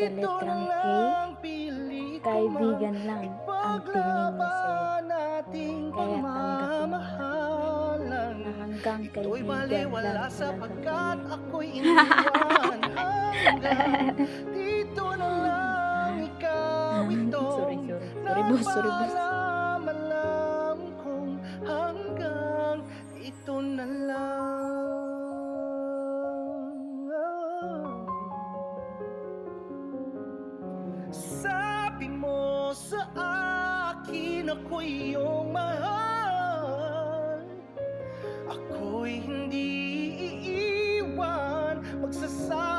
sa letrang K, kaibigan lang ang tingin niya sa'yo. Kaya tanggapin mo na hanggang kaibigan lang talaga ako'y kayo. iniwan hanggang dito na lang ikaw ito. Sorry, sorry. Sorry, boss. Sorry, boss. Napalaman lang kung hanggang ito na lang. Sabi mo sa akin ako'y iyong mahal, ako'y hindi iiwan, magsasama